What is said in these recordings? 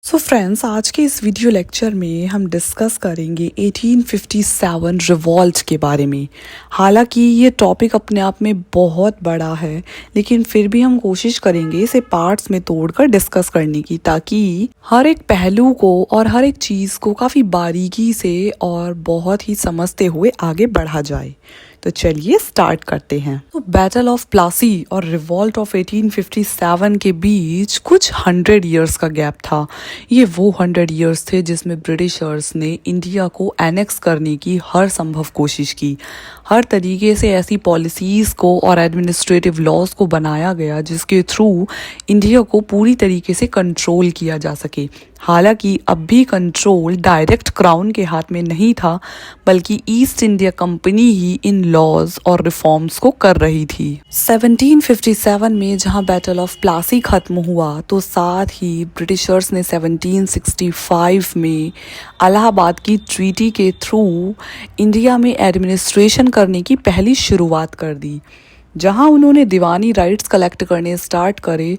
So friends, आज के इस वीडियो लेक्चर में हम डिस्कस करेंगे 1857 रिवॉल्ट के बारे में। हालांकि ये टॉपिक अपने आप में बहुत बड़ा है, लेकिन फिर भी हम कोशिश करेंगे इसे पार्ट्स में तोड़कर डिस्कस करने की, ताकि हर एक पहलू को और हर एक चीज़ को काफ़ी बारीकी से और बहुत ही समझते हुए आगे बढ़ा जाए। तो चलिए स्टार्ट करते हैं। तो बैटल ऑफ प्लासी और रिवॉल्ट ऑफ 1857 के बीच कुछ 100 ईयर्स का गैप था। ये वो 100 ईयर्स थे जिसमें ब्रिटिशर्स ने इंडिया को एनेक्स करने की हर संभव कोशिश की। हर तरीके से ऐसी पॉलिसीज़ को और एडमिनिस्ट्रेटिव लॉज को बनाया गया जिसके थ्रू इंडिया को पूरी तरीके से कंट्रोल किया जा सके। हालांकि अब भी कंट्रोल डायरेक्ट क्राउन के हाथ में नहीं था, बल्कि ईस्ट इंडिया कंपनी ही इन लॉज और रिफॉर्म्स को कर रही थी। 1757 में जहां बैटल ऑफ प्लासी खत्म हुआ, तो साथ ही ब्रिटिशर्स ने 1765 में इलाहाबाद की ट्रीटी के थ्रू इंडिया में एडमिनिस्ट्रेशन करने की पहली शुरुआत कर दी। जहां उन्होंने दीवानी राइट्स कलेक्ट करने स्टार्ट करे,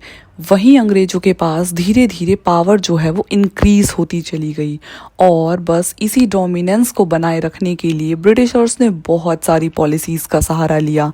वहीं अंग्रेजों के पास धीरे धीरे पावर जो है वो इंक्रीज होती चली गई। और बस इसी डोमिनेंस को बनाए रखने के लिए ब्रिटिशर्स ने बहुत सारी पॉलिसीज़ का सहारा लिया,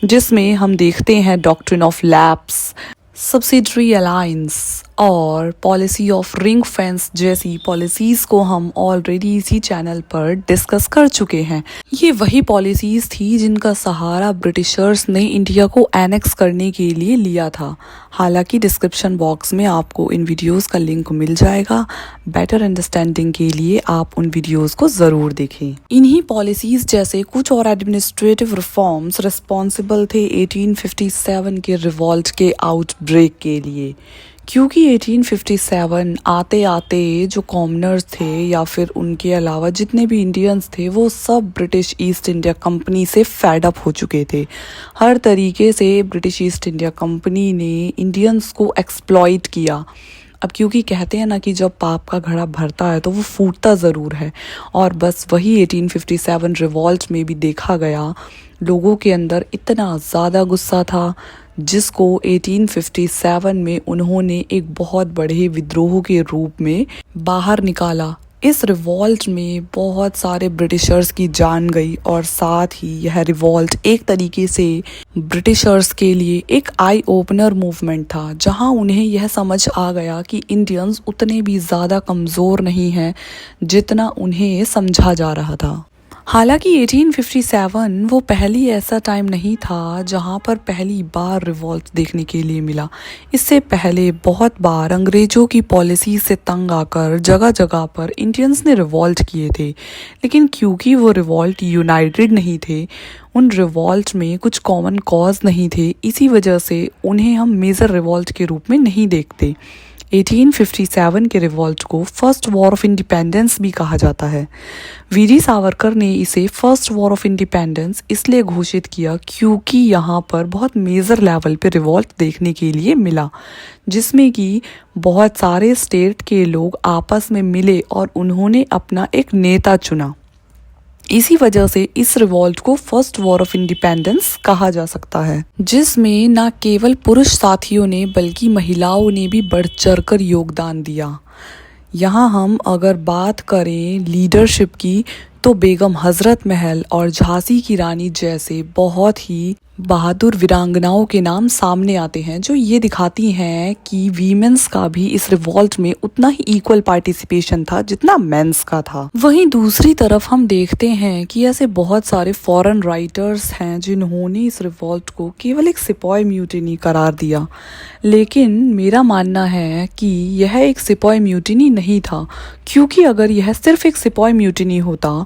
जिसमें हम देखते हैं doctrine of lapse, subsidiary alliance और पॉलिसी ऑफ रिंग फेंस जैसी पॉलिसीज़ को हम ऑलरेडी इसी चैनल पर डिस्कस कर चुके हैं। ये वही पॉलिसीज़ थी जिनका सहारा ब्रिटिशर्स ने इंडिया को एनेक्स करने के लिए लिया था। हालांकि डिस्क्रिप्शन बॉक्स में आपको इन वीडियोस का लिंक मिल जाएगा। बेटर अंडरस्टैंडिंग के लिए आप उन वीडियोस को ज़रूर देखें। इन्हीं पॉलिसीज़ जैसे कुछ और एडमिनिस्ट्रेटिव रिफॉर्म्स रिस्पॉन्सिबल थे 1857 के रिवॉल्ट के आउटब्रेक के लिए, क्योंकि 1857 आते आते जो कॉमनर्स थे या फिर उनके अलावा जितने भी इंडियंस थे, वो सब ब्रिटिश ईस्ट इंडिया कंपनी से फेड अप हो चुके थे। हर तरीके से ब्रिटिश ईस्ट इंडिया कंपनी ने इंडियंस को एक्सप्लॉइट किया। अब क्योंकि कहते हैं ना कि जब पाप का घड़ा भरता है तो वो फूटता ज़रूर है, और बस वही 1857 रिवॉल्ट में भी देखा गया। लोगों के अंदर इतना ज़्यादा गुस्सा था, जिसको 1857 में उन्होंने एक बहुत बड़े विद्रोह के रूप में बाहर निकाला। इस रिवॉल्ट में बहुत सारे ब्रिटिशर्स की जान गई, और साथ ही यह रिवॉल्ट एक तरीके से ब्रिटिशर्स के लिए एक आई ओपनर मूवमेंट था, जहां उन्हें यह समझ आ गया कि इंडियंस उतने भी ज़्यादा कमज़ोर नहीं हैं जितना उन्हें समझा जा रहा था। हालांकि 1857 वो पहली ऐसा टाइम नहीं था जहां पर पहली बार रिवॉल्ट देखने के लिए मिला। इससे पहले बहुत बार अंग्रेज़ों की पॉलिसी से तंग आकर जगह जगह पर इंडियंस ने रिवॉल्ट किए थे, लेकिन क्योंकि वो रिवॉल्ट यूनाइटेड नहीं थे, उन रिवॉल्ट में कुछ कॉमन कॉज नहीं थे, इसी वजह से उन्हें हम मेजर रिवॉल्ट के रूप में नहीं देखते। 1857 के रिवॉल्ट को फर्स्ट वॉर ऑफ इंडिपेंडेंस भी कहा जाता है। वीर सावरकर ने इसे फर्स्ट वॉर ऑफ इंडिपेंडेंस इसलिए घोषित किया क्योंकि यहाँ पर बहुत मेजर लेवल पे रिवॉल्ट देखने के लिए मिला, जिसमें कि बहुत सारे स्टेट के लोग आपस में मिले और उन्होंने अपना एक नेता चुना। इसी वजह से इस रिवॉल्ट को फर्स्ट वॉर ऑफ इंडिपेंडेंस कहा जा सकता है, जिसमें न केवल पुरुष साथियों ने बल्कि महिलाओं ने भी बढ़ चढ़कर योगदान दिया। यहाँ हम अगर बात करें लीडरशिप की, तो बेगम हजरत महल और झांसी की रानी जैसे बहुत ही बहादुर वीरांगनाओं के नाम सामने आते हैं, जो ये दिखाती हैं कि वीमेंस का भी इस रिवॉल्ट में उतना ही इक्वल पार्टिसिपेशन था जितना मेंस का था। वहीं दूसरी तरफ हम देखते हैं कि ऐसे बहुत सारे फॉरेन राइटर्स हैं जिन्होंने इस रिवॉल्ट को केवल एक सिपाही म्यूटिनी करार दिया, लेकिन मेरा मानना है कि यह एक सिपाही म्यूटिनी नहीं था, क्योंकि अगर यह सिर्फ एक सिपाही म्यूटिनी होता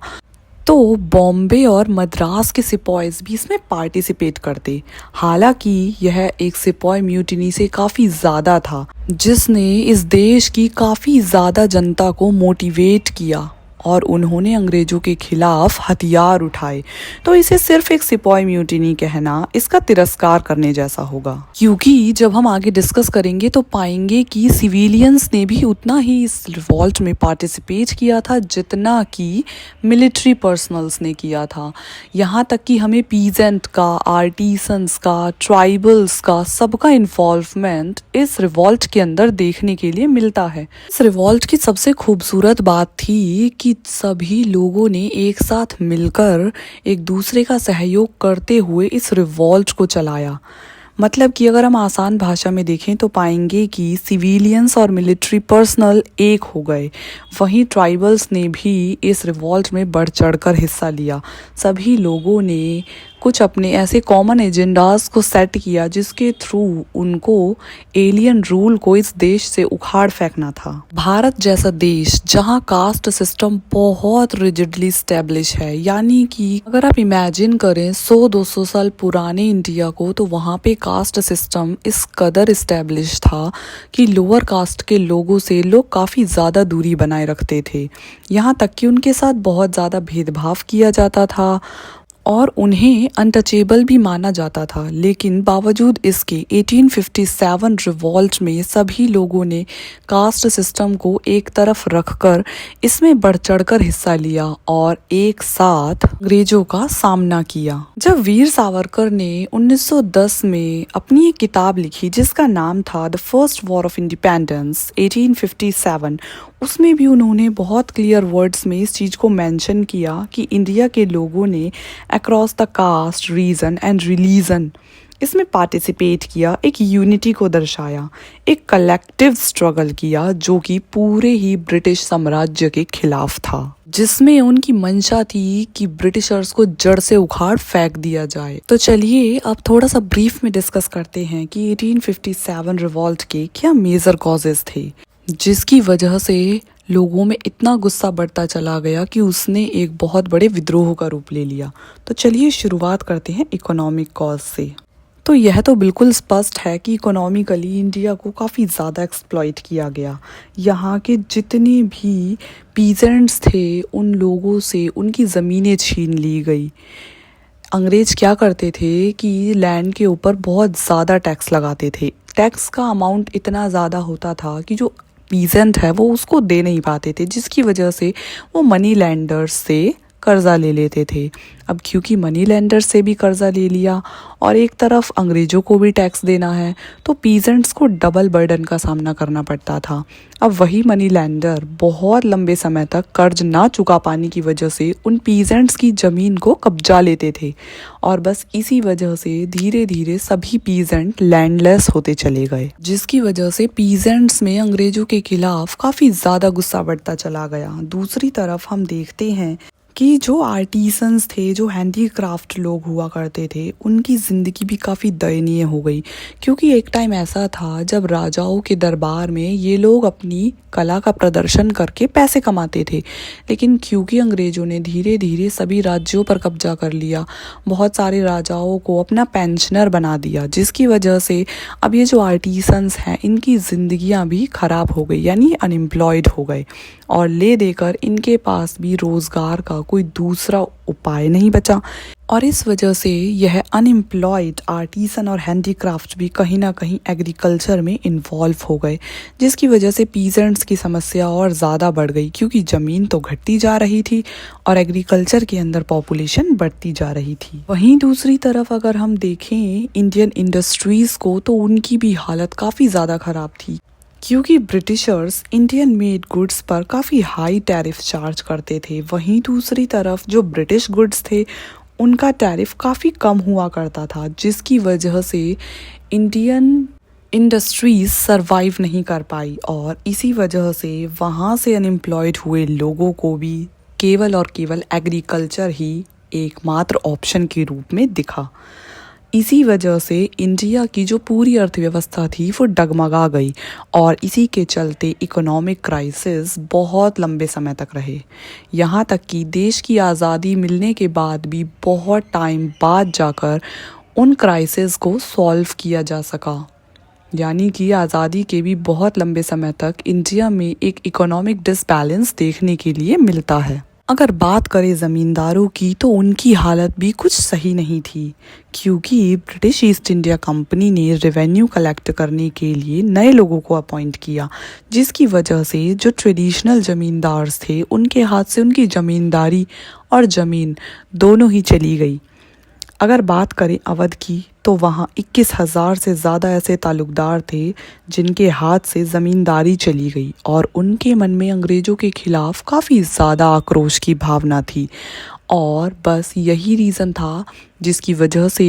तो बॉम्बे और मद्रास के सिपाहीज भी इसमें पार्टिसिपेट करते। हालांकि यह एक सिपाही म्यूटिनी से काफ़ी ज़्यादा था, जिसने इस देश की काफ़ी ज़्यादा जनता को मोटिवेट किया और उन्होंने अंग्रेजों के खिलाफ हथियार उठाए। तो इसे सिर्फ एक सिपाही म्यूटिनी कहना इसका तिरस्कार करने जैसा होगा, क्योंकि जब हम आगे डिस्कस करेंगे तो पाएंगे कि सिविलियंस ने भी उतना ही इस रिवॉल्ट में पार्टिसिपेट किया था जितना कि मिलिट्री पर्सनल्स ने किया था। यहाँ तक कि हमें पीजेंट का, आर्टिसंस का, ट्राइबल्स का, सबका इन्वॉल्वमेंट इस रिवॉल्ट के अंदर देखने के लिए मिलता है। इस रिवॉल्ट की सबसे खूबसूरत बात थी कि सभी लोगों ने एक साथ मिलकर एक दूसरे का सहयोग करते हुए इस रिवॉल्ट को चलाया। मतलब कि अगर हम आसान भाषा में देखें तो पाएंगे कि सिविलियंस और मिलिट्री पर्सनल एक हो गए। वहीं ट्राइबल्स ने भी इस रिवॉल्ट में बढ़ चढ़कर हिस्सा लिया। सभी लोगों ने कुछ अपने ऐसे कॉमन एजेंडास को सेट किया जिसके थ्रू उनको एलियन रूल को इस देश से उखाड़ फेंकना था। भारत जैसा देश जहां कास्ट सिस्टम बहुत रिजिडली स्टैब्लिश है, यानी कि अगर आप इमेजिन करें 100-200 साल पुराने इंडिया को, तो वहां पे कास्ट सिस्टम इस कदर इस्टेब्लिश था कि लोअर कास्ट के लोगों से लोग काफ़ी ज़्यादा दूरी बनाए रखते थे। यहाँ तक कि उनके साथ बहुत ज़्यादा भेदभाव किया जाता था और उन्हें अनटचेबल भी माना जाता था। लेकिन बावजूद इसके 1857 रिवॉल्ट में सभी लोगों ने कास्ट सिस्टम को एक तरफ रखकर इसमें बढ़ चढ़कर हिस्सा लिया और एक साथ अंग्रेजों का सामना किया। जब वीर सावरकर ने 1910 में अपनी एक किताब लिखी जिसका नाम था the first war of independence 1857, उसमें भी उन्होंने बहुत क्लियर वर्ड्स में इस चीज़ को मेंशन किया कि इंडिया के लोगों ने across the caste, region and religion इसमें पार्टिसिपेट किया, एक यूनिटी को दर्शाया, एक कलेक्टिव स्ट्रगल किया जो कि पूरे ही ब्रिटिश साम्राज्य के खिलाफ था, जिसमें उनकी मंशा थी कि ब्रिटिशर्स को जड़ से उखाड़ फेंक दिया जाए। तो चलिए अब थोड़ा सा ब्रीफ में डिस्कस करते हैं कि 1857 रिवॉल्ट के क्या मेजर कॉजेज थे जिसकी वजह से लोगों में इतना गुस्सा बढ़ता चला गया कि उसने एक बहुत बड़े विद्रोह का रूप ले लिया। तो चलिए शुरुआत करते हैं इकोनॉमिक कॉज से। तो यह तो बिल्कुल स्पष्ट है कि इकोनॉमिकली इंडिया को काफ़ी ज़्यादा एक्सप्लॉइट किया गया। यहाँ के जितने भी पीजेंट्स थे उन लोगों से उनकी ज़मीनें छीन ली गई। अंग्रेज क्या करते थे कि लैंड के ऊपर बहुत ज़्यादा टैक्स लगाते थे। टैक्स का अमाउंट इतना ज़्यादा होता था कि जो पीजेंट है वो उसको दे नहीं पाते थे, जिसकी वजह से वो मनी लैंडर्स से कर्जा ले लेते थे। अब क्योंकि मनी लेंडर से भी कर्जा ले लिया और एक तरफ अंग्रेजों को भी टैक्स देना है, तो पीजेंट्स को डबल बर्डन का सामना करना पड़ता था। अब वही मनी लेंडर बहुत लंबे समय तक कर्ज ना चुका पाने की वजह से उन पीजेंट्स की ज़मीन को कब्जा लेते थे और बस इसी वजह से धीरे धीरे सभी पीजेंट लैंडलेस होते चले गए, जिसकी वजह से पीजेंट्स में अंग्रेजों के खिलाफ काफ़ी ज़्यादा गुस्सा बढ़ता चला गया। दूसरी तरफ हम देखते हैं कि जो आर्टिसंस थे, जो हैंडीक्राफ्ट लोग हुआ करते थे, उनकी ज़िंदगी भी काफ़ी दयनीय हो गई, क्योंकि एक टाइम ऐसा था जब राजाओं के दरबार में ये लोग अपनी कला का प्रदर्शन करके पैसे कमाते थे। लेकिन क्योंकि अंग्रेज़ों ने धीरे धीरे सभी राज्यों पर कब्जा कर लिया, बहुत सारे राजाओं को अपना पेंशनर बना दिया, जिसकी वजह से अब ये जो आर्टिसंस हैं इनकी ज़िंदगियां भी ख़राब हो गई, यानी अनएम्प्लॉयड हो गए और ले देकर इनके पास भी रोज़गार का कोई दूसरा उपाय नहीं बचा। और इस वजह से यह अनएम्प्लॉयड आर्टिसन और हैंडीक्राफ्ट भी कहीं ना कहीं एग्रीकल्चर में इन्वॉल्व हो गए, जिसकी वजह से पीजेंट्स की समस्या और ज़्यादा बढ़ गई, क्योंकि ज़मीन तो घटती जा रही थी और एग्रीकल्चर के अंदर पॉपुलेशन बढ़ती जा रही थी। वहीं दूसरी तरफ अगर हम देखें इंडियन इंडस्ट्रीज़ को, तो उनकी भी हालत काफ़ी ज़्यादा ख़राब थी, क्योंकि ब्रिटिशर्स इंडियन मेड गुड्स पर काफ़ी हाई टैरिफ चार्ज करते थे। वहीं दूसरी तरफ जो ब्रिटिश गुड्स थे उनका टैरिफ काफ़ी कम हुआ करता था, जिसकी वजह से इंडियन इंडस्ट्रीज़ सरवाइव नहीं कर पाई और इसी वजह से वहाँ से अनएम्प्लॉयड हुए लोगों को भी केवल और केवल एग्रीकल्चर ही एकमात्र ऑप्शन के रूप में दिखा। इसी वजह से इंडिया की जो पूरी अर्थव्यवस्था थी वो डगमगा गई और इसी के चलते इकोनॉमिक क्राइसिस बहुत लंबे समय तक रहे। यहाँ तक कि देश की आज़ादी मिलने के बाद भी बहुत टाइम बाद जाकर उन क्राइसिस को सॉल्व किया जा सका। यानी कि आज़ादी के भी बहुत लंबे समय तक इंडिया में एक इकोनॉमिक डिसबैलेंस देखने के लिए मिलता है। अगर बात करें ज़मींदारों की तो उनकी हालत भी कुछ सही नहीं थी, क्योंकि ब्रिटिश ईस्ट इंडिया कंपनी ने रेवेन्यू कलेक्ट करने के लिए नए लोगों को अपॉइंट किया, जिसकी वजह से जो ट्रेडिशनल ज़मींदार थे उनके हाथ से उनकी ज़मींदारी और ज़मीन दोनों ही चली गई। अगर बात करें अवध की तो वहाँ 21,000 से ज़्यादा ऐसे ताल्लुकदार थे जिनके हाथ से ज़मींदारी चली गई और उनके मन में अंग्रेज़ों के ख़िलाफ़ काफ़ी ज़्यादा आक्रोश की भावना थी। और बस यही रीज़न था जिसकी वजह से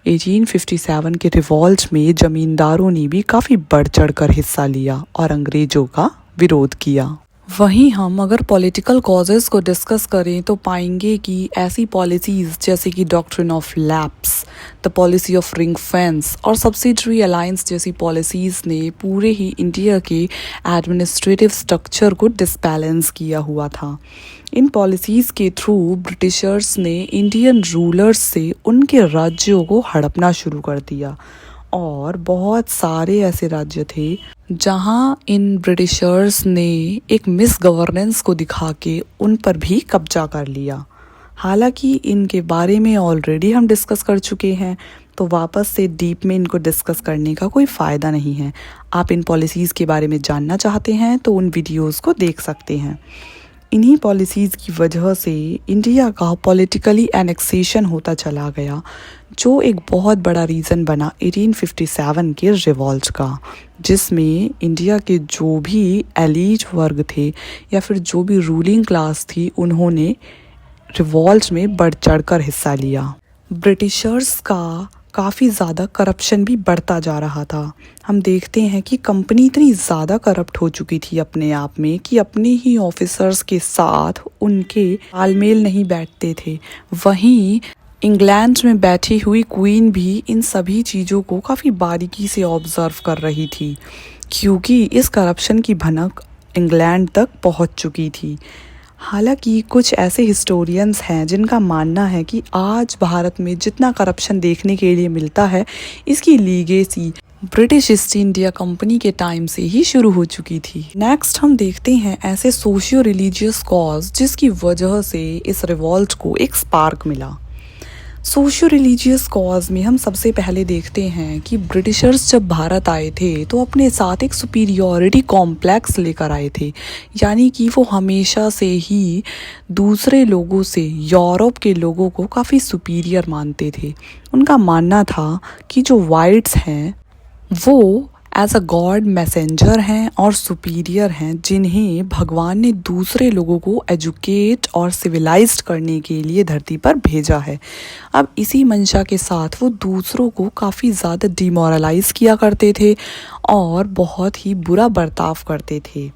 1857 के रिवॉल्ट में ज़मींदारों ने भी काफ़ी बढ़ चढ़ कर हिस्सा लिया और अंग्रेज़ों का विरोध किया। वहीं हम अगर पॉलिटिकल कॉजेज़ को डिस्कस करें तो पाएंगे कि ऐसी पॉलिसीज़ जैसे कि doctrine of lapse, the policy of ring fence और सब्सिडरी अलायंस जैसी पॉलिसीज़ ने पूरे ही इंडिया के एडमिनिस्ट्रेटिव स्ट्रक्चर को डिसबैलेंस किया हुआ था। इन पॉलिसीज़ के थ्रू ब्रिटिशर्स ने इंडियन रूलर्स से उनके राज्यों को हड़पना शुरू कर दिया और बहुत सारे ऐसे राज्य थे जहां इन ब्रिटिशर्स ने एक मिस गवर्नेंस को दिखा के उन पर भी कब्जा कर लिया। हालांकि इनके बारे में ऑलरेडी हम डिस्कस कर चुके हैं, तो वापस से डीप में इनको डिस्कस करने का कोई फ़ायदा नहीं है। आप इन पॉलिसीज़ के बारे में जानना चाहते हैं तो उन वीडियोज़ को देख सकते हैं। इन्हीं पॉलिसीज़ की वजह से इंडिया का पॉलिटिकली एनेक्सेशन होता चला गया, जो एक बहुत बड़ा रीज़न बना 1857 के रिवॉल्ट का, जिसमें इंडिया के जो भी एलीट वर्ग थे या फिर जो भी रूलिंग क्लास थी उन्होंने रिवॉल्ट में बढ़ चढ़ कर हिस्सा लिया। ब्रिटिशर्स का काफ़ी ज़्यादा करप्शन भी बढ़ता जा रहा था। हम देखते हैं कि कंपनी इतनी ज़्यादा करप्ट हो चुकी थी अपने आप में कि अपने ही ऑफिसर्स के साथ उनके तालमेल नहीं बैठते थे। वहीं इंग्लैंड में बैठी हुई क्वीन भी इन सभी चीज़ों को काफ़ी बारीकी से ऑब्ज़र्व कर रही थी, क्योंकि इस करप्शन की भनक इंग्लैंड तक पहुंच चुकी थी। हालांकि कुछ ऐसे हिस्टोरियंस हैं जिनका मानना है कि आज भारत में जितना करप्शन देखने के लिए मिलता है, इसकी legacy British east India company के टाइम से ही शुरू हो चुकी थी। नेक्स्ट हम देखते हैं ऐसे सोशियो रिलीजियस कॉज जिसकी वजह से इस रिवॉल्ट को एक स्पार्क मिला। सोशियो रिलीजियस कॉज में हम सबसे पहले देखते हैं कि ब्रिटिशर्स जब भारत आए थे तो अपने साथ एक सुपीरियॉरिटी कॉम्प्लेक्स लेकर आए थे, यानी कि वो हमेशा से ही दूसरे लोगों से, यूरोप के लोगों को काफ़ी सुपीरियर मानते थे। उनका मानना था कि जो वाइट्स हैं वो एज अ गॉड मैसेंजर हैं और सुपीरियर हैं, जिन्हें भगवान ने दूसरे लोगों को एजुकेट और सिविलाइज्ड करने के लिए धरती पर भेजा है। अब इसी मंशा के साथ वो दूसरों को काफ़ी ज़्यादा डिमोरलाइज किया करते थे और बहुत ही बुरा बर्ताव करते थे।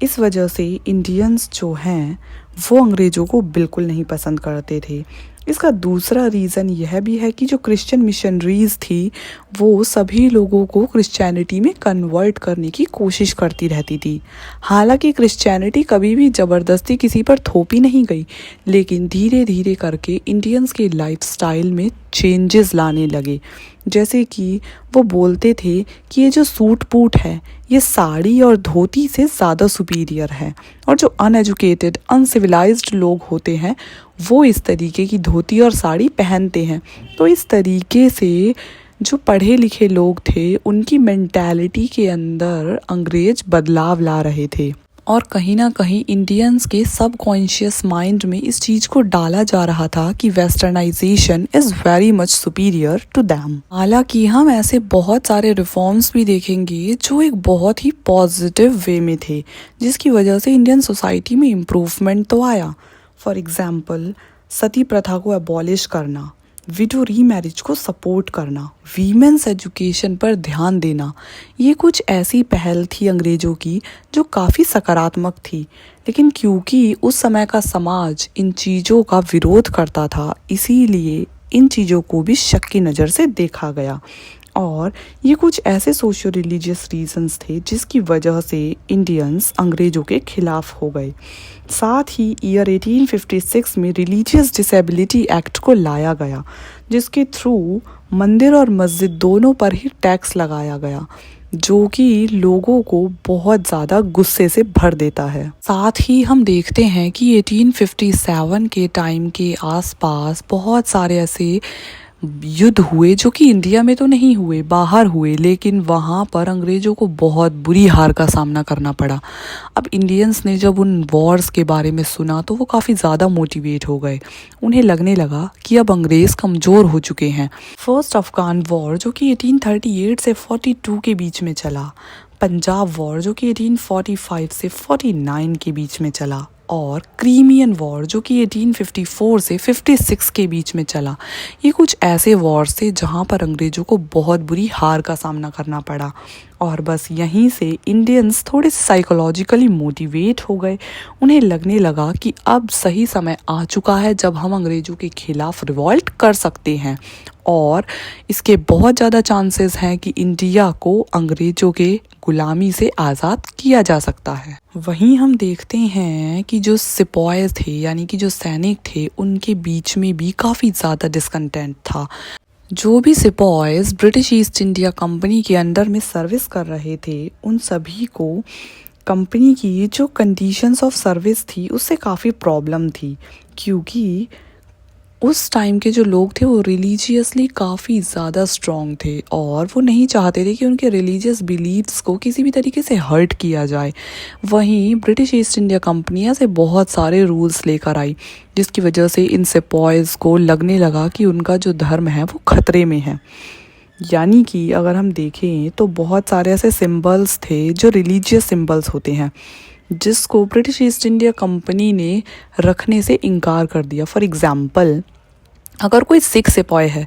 इस वजह से इंडियंस जो हैं वो अंग्रेज़ों को बिल्कुल नहीं पसंद करते थे। इसका दूसरा रीज़न यह भी है कि जो क्रिश्चियन मिशनरीज़ थी वो सभी लोगों को क्रिश्चियनिटी में कन्वर्ट करने की कोशिश करती रहती थी। हालांकि क्रिश्चियनिटी कभी भी ज़बरदस्ती किसी पर थोपी नहीं गई, लेकिन धीरे धीरे करके इंडियंस के लाइफस्टाइल में चेंजेस लाने लगे। जैसे कि वो बोलते थे कि ये जो सूट बूट है ये साड़ी और धोती से ज़्यादा सुपीरियर है, और जो अनएजुकेटेड अनसिविलाइज्ड लोग होते हैं वो इस तरीके की धोती और साड़ी पहनते हैं। तो इस तरीके से जो पढ़े लिखे लोग थे उनकी मेंटालिटी के अंदर अंग्रेज बदलाव ला रहे थे और कहीं ना कहीं इंडियंस के सबकॉन्शियस माइंड में इस चीज़ को डाला जा रहा था कि westernization is very much superior to them. हालांकि हम ऐसे बहुत सारे रिफॉर्म्स भी देखेंगे जो एक बहुत ही पॉजिटिव वे में थे, जिसकी वजह से इंडियन सोसाइटी में इम्प्रूवमेंट तो आया। फॉर एग्जाम्पल, सती प्रथा को अबॉलिश करना, विडो रीमैरिज को सपोर्ट करना, वीमेंस एजुकेशन पर ध्यान देना, ये कुछ ऐसी पहल थी अंग्रेज़ों की जो काफ़ी सकारात्मक थी। लेकिन क्योंकि उस समय का समाज इन चीज़ों का विरोध करता था, इसीलिए इन चीज़ों को भी शक की नज़र से देखा गया। और ये कुछ ऐसे सोशियो रिलीजियस रीजंस थे जिसकी वजह से इंडियंस अंग्रेज़ों के खिलाफ हो गए। साथ ही ईयर 1856 में रिलीजियस डिसेबिलिटी एक्ट को लाया गया, जिसके थ्रू मंदिर और मस्जिद दोनों पर ही टैक्स लगाया गया, जो कि लोगों को बहुत ज़्यादा गुस्से से भर देता है। साथ ही हम देखते हैं कि 1857 के टाइम के आसपास बहुत सारे ऐसे युद्ध हुए जो कि इंडिया में तो नहीं हुए, बाहर हुए, लेकिन वहाँ पर अंग्रेज़ों को बहुत बुरी हार का सामना करना पड़ा। अब इंडियंस ने जब उन वॉर्स के बारे में सुना तो वो काफ़ी ज़्यादा मोटिवेट हो गए। उन्हें लगने लगा कि अब अंग्रेज़ कमज़ोर हो चुके हैं। फर्स्ट अफ़गान वॉर जो कि 1838 से 42 के बीच में चला, पंजाब वॉर जो कि 1845 से 49 के बीच में चला, और क्रीमियन वॉर जो कि 1854 से 56 के बीच में चला। ये कुछ ऐसे वॉर्स थे जहाँ पर अंग्रेज़ों को बहुत बुरी हार का सामना करना पड़ा, और बस यहीं से इंडियंस थोड़े साइकोलॉजिकली मोटिवेट हो गए। उन्हें लगने लगा कि अब सही समय आ चुका है जब हम अंग्रेज़ों के खिलाफ रिवॉल्ट कर सकते हैं, और इसके बहुत ज़्यादा चांसेस हैं कि इंडिया को अंग्रेज़ों के गुलामी से आज़ाद किया जा सकता है। वहीं हम देखते हैं कि जो सिपाही थे यानी कि जो सैनिक थे, उनके बीच में भी काफ़ी ज़्यादा डिस्कंटेंट था। जो भी सिपाहीज ब्रिटिश ईस्ट इंडिया कंपनी के अंडर में सर्विस कर रहे थे, उन सभी को कंपनी की जो कंडीशंस ऑफ सर्विस थी उससे काफ़ी प्रॉब्लम थी, क्योंकि उस टाइम के जो लोग थे वो रिलीजियसली काफ़ी ज़्यादा स्ट्रॉन्ग थे, और वो नहीं चाहते थे कि उनके रिलीजियस बिलीव्स को किसी भी तरीके से हर्ट किया जाए। वहीं ब्रिटिश ईस्ट इंडिया कंपनी ऐसे बहुत सारे रूल्स लेकर आई, जिसकी वजह से इन सिपाहीज को लगने लगा कि उनका जो धर्म है वो खतरे में है। यानी कि अगर हम देखें तो बहुत सारे ऐसे सिंबल्स थे जो रिलीजियस सिंबल्स होते हैं, जिसको ब्रिटिश ईस्ट इंडिया कंपनी ने रखने से इनकार कर दिया। फॉर एग्ज़ाम्पल, अगर कोई सिख सिपाही है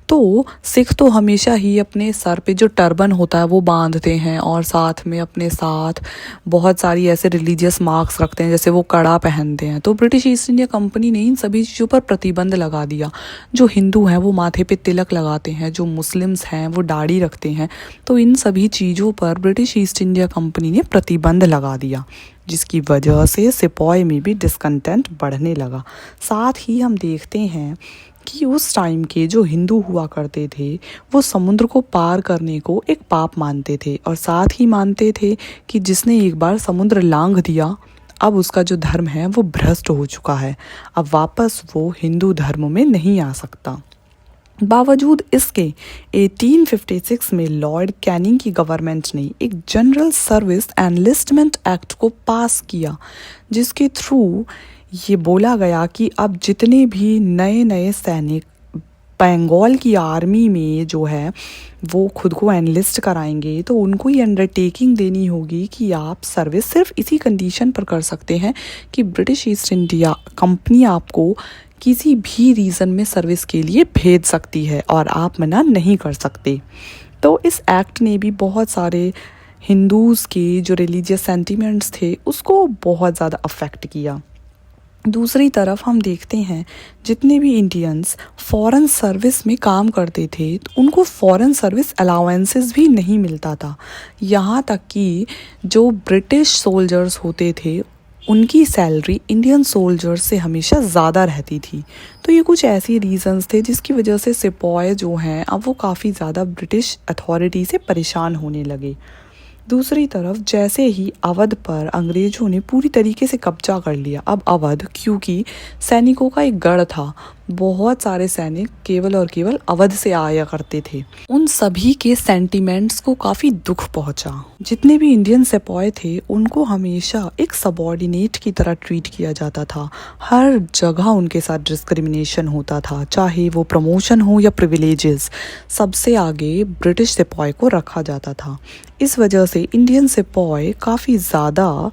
तो सिख तो हमेशा ही अपने सर पे जो टर्बन होता है वो बांधते हैं, और साथ में अपने साथ बहुत सारी ऐसे रिलीजियस मार्क्स रखते हैं, जैसे वो कड़ा पहनते हैं। तो ब्रिटिश ईस्ट इंडिया कंपनी ने इन सभी चीज़ों पर प्रतिबंध लगा दिया। जो हिंदू हैं वो माथे पे तिलक लगाते हैं, जो मुस्लिम्स हैं वो दाढ़ी रखते हैं। तो इन सभी चीज़ों पर ब्रिटिश ईस्ट इंडिया कंपनी ने प्रतिबंध लगा दिया, जिसकी वजह से सिपाही में भी डिस्कंटेंट बढ़ने लगा। साथ ही हम देखते हैं कि उस टाइम के जो हिंदू हुआ करते थे वो समुद्र को पार करने को एक पाप मानते थे, और साथ ही मानते थे कि जिसने एक बार समुद्र लांघ दिया अब उसका जो धर्म है वो भ्रष्ट हो चुका है, अब वापस वो हिंदू धर्म में नहीं आ सकता। बावजूद इसके 1856 में लॉर्ड कैनिंग की गवर्नमेंट ने एक जनरल सर्विस एनलिस्टमेंट एक्ट को पास किया, जिसके थ्रू ये बोला गया कि अब जितने भी नए नए सैनिक बंगाल की आर्मी में जो है वो खुद को एनलिस्ट कराएंगे, तो उनको ये अंडरटेकिंग देनी होगी कि आप सर्विस सिर्फ इसी कंडीशन पर कर सकते हैं कि ब्रिटिश ईस्ट इंडिया कंपनी आपको किसी भी रीज़न में सर्विस के लिए भेज सकती है और आप मना नहीं कर सकते। तो इस एक्ट ने भी बहुत सारे हिंदूज़ के जो रिलीजियस सेंटिमेंट्स थे उसको बहुत ज़्यादा अफेक्ट किया। दूसरी तरफ हम देखते हैं जितने भी इंडियंस फॉरेन सर्विस में काम करते थे तो उनको फॉरेन सर्विस अलाउंसेस भी नहीं मिलता था। यहाँ तक कि जो ब्रिटिश सोल्जर्स होते थे उनकी सैलरी इंडियन सोल्जर्स से हमेशा ज़्यादा रहती थी। तो ये कुछ ऐसी रीज़न्स थे जिसकी वजह से सिपाही जो हैं अब वो काफ़ी ज़्यादा ब्रिटिश अथॉरिटी से परेशान होने लगे। दूसरी तरफ जैसे ही अवध पर अंग्रेज़ों ने पूरी तरीके से कब्जा कर लिया, अब अवध क्योंकि सैनिकों का एक गढ़ था, बहुत सारे सैनिक केवल और केवल अवध से आया करते थे, उन सभी के सेंटिमेंट्स को काफ़ी दुख पहुंचा। जितने भी इंडियन सिपाही थे उनको हमेशा एक सबॉर्डिनेट की तरह ट्रीट किया जाता था, हर जगह उनके साथ डिस्क्रिमिनेशन होता था, चाहे वो प्रमोशन हो या प्रिविलेजेस, सबसे आगे ब्रिटिश सिपाही को रखा जाता था। इस वजह से इंडियन सिपाही काफ़ी ज़्यादा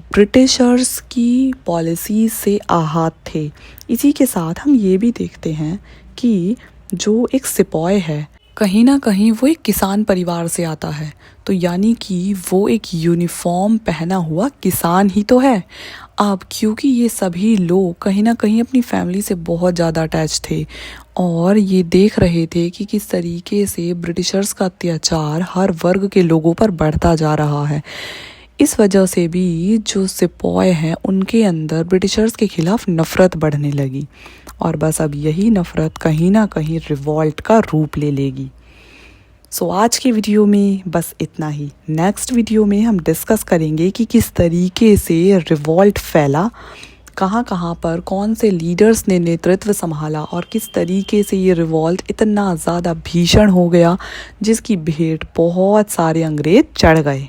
ब्रिटिशर्स की पॉलिसी से आहत थे। इसी के साथ हम ये भी देखते हैं कि जो एक सिपाही है कहीं ना कहीं वो एक किसान परिवार से आता है, तो यानी कि वो एक यूनिफॉर्म पहना हुआ किसान ही तो है। अब क्योंकि ये सभी लोग कहीं ना कहीं अपनी फैमिली से बहुत ज़्यादा अटैच थे और ये देख रहे थे कि किस तरीके से ब्रिटिशर्स का अत्याचार हर वर्ग के लोगों पर बढ़ता जा रहा है। इस वजह से भी जो सिपाही हैं उनके अंदर ब्रिटिशर्स के खिलाफ नफ़रत बढ़ने लगी और बस अब यही नफ़रत कहीं ना कहीं रिवॉल्ट का रूप ले लेगी। सो आज की वीडियो में बस इतना ही। नेक्स्ट वीडियो में हम डिस्कस करेंगे कि किस तरीके से रिवॉल्ट फैला, कहाँ कहाँ पर कौन से लीडर्स ने नेतृत्व संभाला और किस तरीके से ये रिवॉल्ट इतना ज़्यादा भीषण हो गया जिसकी भेंट बहुत सारे अंग्रेज चढ़ गए।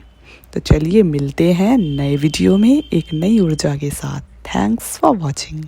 तो चलिए मिलते हैं नए वीडियो में एक नई ऊर्जा के साथ। Thanks for watching.